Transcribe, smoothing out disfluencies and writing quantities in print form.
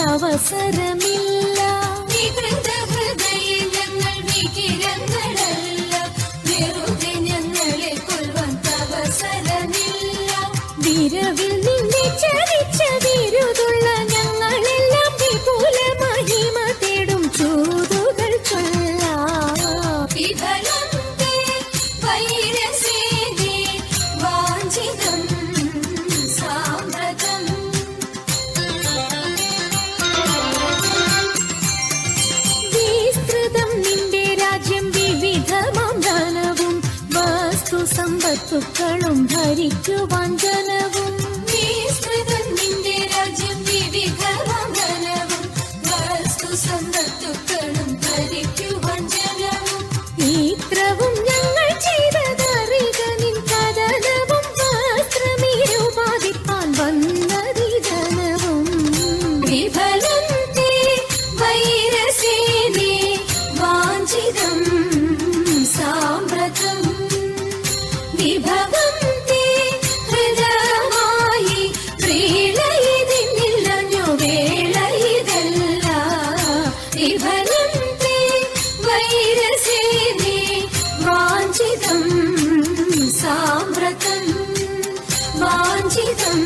അവസരമില്ല ഹൃദയ ഞങ്ങൾ വികിരങ്ങളല്ല വെറുതെ ഞങ്ങളെ കൊൽവാൻ അവസരമില്ല വിരവിൽ നിന്നെ ചരിച്ച വിരുതുള്ള ഞങ്ങളെല്ലാം വിപുല മഹിമ തേടും ചൂതുകൾ ചൊല്ലാം വൈരസേനേ വാഞ്ചിതം സാമ്രതം സമ്പത്തുക്കളും ഭരിക്കുവാൻ ജനവും നിന്റെ രാജ്യം വിവിധമാം ധനവും വസ്തു സമ്പത്തുക്കളും ഭരിക്കുവാൻ ജനവും ഇത്രവും ഞങ്ങൾ ചെയ്തതറിക നിൻ കഥനവും വസ്ത്രമീരുപാതിപ്പാൻ വന്നതി ജനവും വിഫലം തേ വൈരസേനേ വാഞ്ചിതം സാമ്രതം വിഭവം തേ ഹൃദയമായി പ്രീളയിതിന്നില്ലഞ്ഞു വേളയിതല്ല വിഫലം തേ വൈരസേനേ വാഞ്ചിതം സാമ്രതം വാഞ്ചിതം